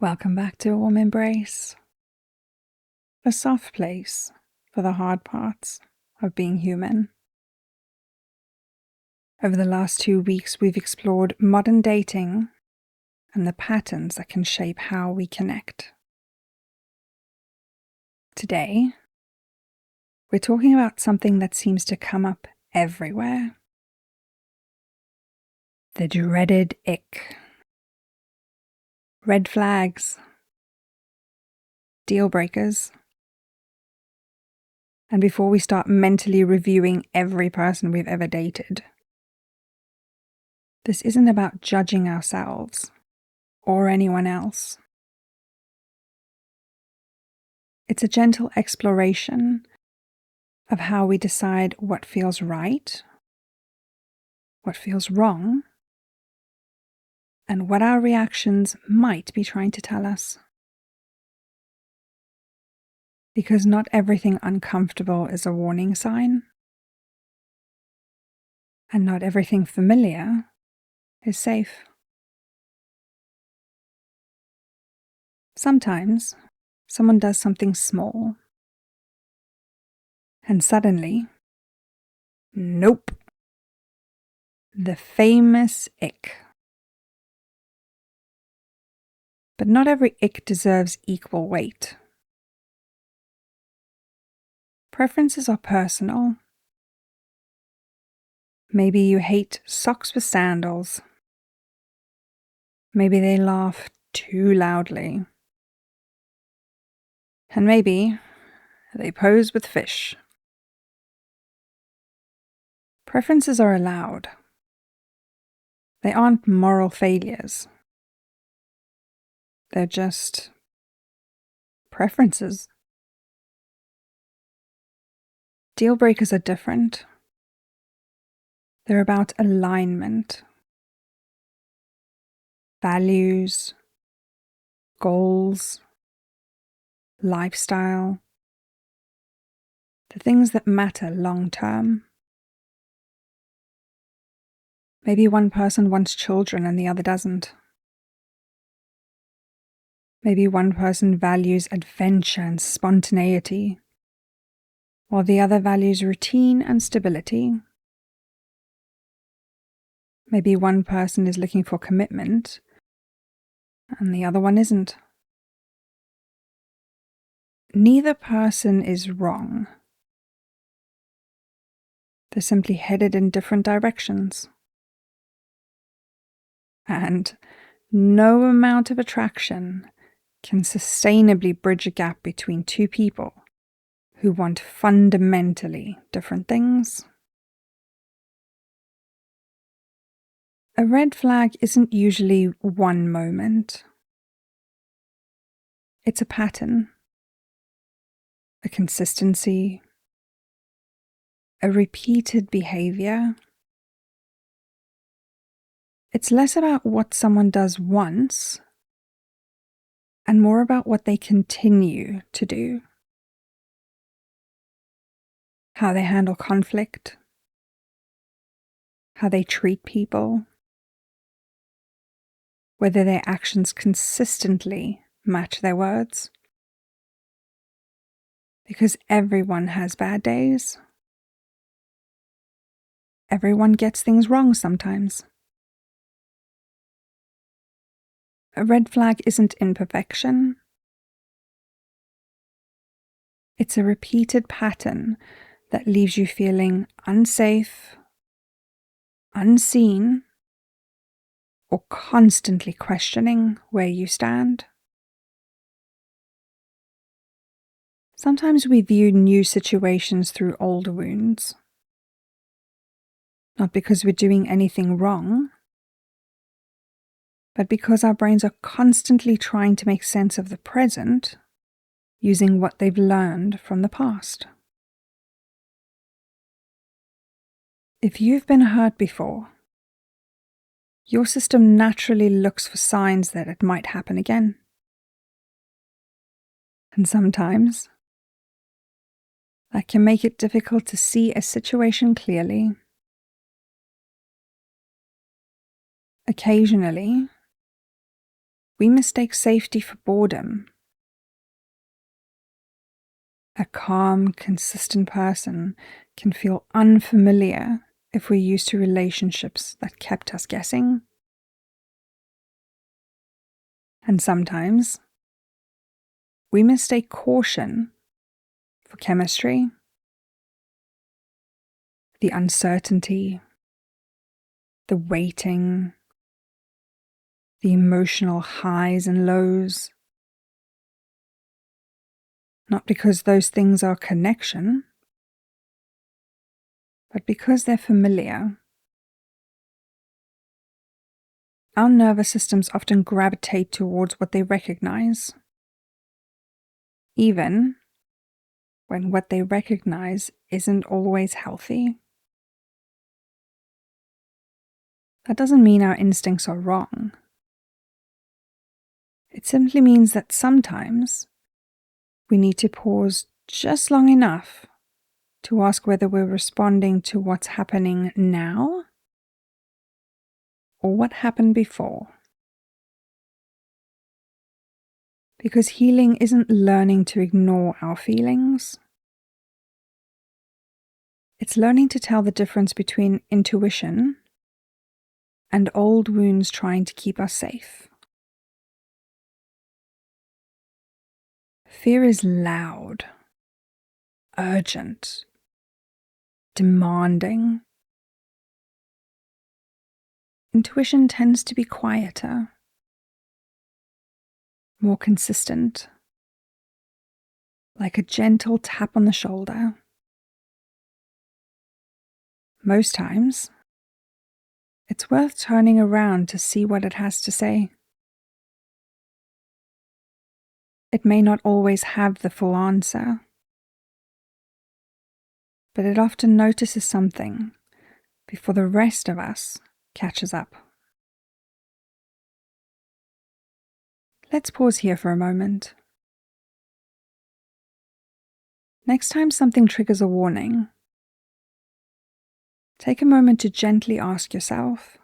Welcome back to a warm embrace, a soft place for the hard parts of being human. Over the last 2 weeks, we've explored modern dating and the patterns that can shape how we connect. Today, we're talking about something that seems to come up everywhere: the dreaded ick. Red flags, deal breakers. And before we start mentally reviewing every person we've ever dated, this isn't about judging ourselves or anyone else. It's a gentle exploration of how we decide what feels right, what feels wrong, and what our reactions might be trying to tell us. Because not everything uncomfortable is a warning sign, and not everything familiar is safe. Sometimes someone does something small, and suddenly, nope, the famous ick. But not every ick deserves equal weight. Preferences are personal. Maybe you hate socks with sandals. Maybe they laugh too loudly. And maybe they pose with fish. Preferences are allowed. They aren't moral failures. They're just preferences. Deal breakers are different. They're about alignment, values, goals, lifestyle, the things that matter long term. Maybe one person wants children and the other doesn't. Maybe one person values adventure and spontaneity, while the other values routine and stability. Maybe one person is looking for commitment, and the other one isn't. Neither person is wrong. They're simply headed in different directions. And no amount of attraction can sustainably bridge a gap between two people who want fundamentally different things. A red flag isn't usually one moment. It's a pattern, a consistency, a repeated behavior. It's less about what someone does once and more about what they continue to do. How they handle conflict, how they treat people, whether their actions consistently match their words. Because everyone has bad days. Everyone gets things wrong sometimes. A red flag isn't imperfection. It's a repeated pattern that leaves you feeling unsafe, unseen, or constantly questioning where you stand. Sometimes we view new situations through old wounds. Not because we're doing anything wrong, but because our brains are constantly trying to make sense of the present using what they've learned from the past. If you've been hurt before, your system naturally looks for signs that it might happen again. And sometimes that can make it difficult to see a situation clearly. Occasionally, We mistake safety for boredom. A calm, consistent person can feel unfamiliar if we're used to relationships that kept us guessing. And sometimes we mistake caution for chemistry, the uncertainty, the waiting, the emotional highs and lows. Not because those things are connection, but because they're familiar. Our nervous systems often gravitate towards what they recognize, even when what they recognize isn't always healthy. That doesn't mean our instincts are wrong. It simply means that sometimes we need to pause just long enough to ask whether we're responding to what's happening now or what happened before. Because healing isn't learning to ignore our feelings. It's learning to tell the difference between intuition and old wounds trying to keep us safe. Fear is loud, urgent, demanding. Intuition tends to be quieter, more consistent, like a gentle tap on the shoulder. Most times, it's worth turning around to see what it has to say. It may not always have the full answer, but it often notices something before the rest of us catches up. Let's pause here for a moment. Next time something triggers a warning, take a moment to gently ask yourself,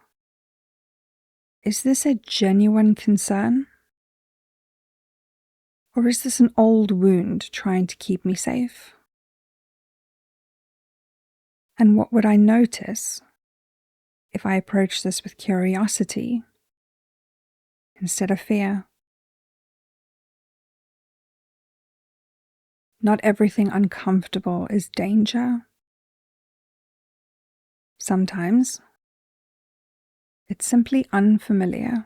is this a genuine concern? Or is this an old wound trying to keep me safe? And what would I notice if I approach this with curiosity instead of fear? Not everything uncomfortable is danger. Sometimes it's simply unfamiliar.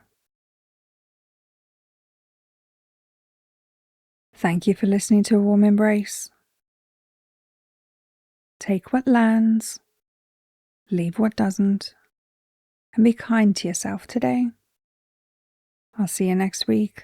Thank you for listening to A Warm Embrace. Take what lands, leave what doesn't, and be kind to yourself today. I'll see you next week.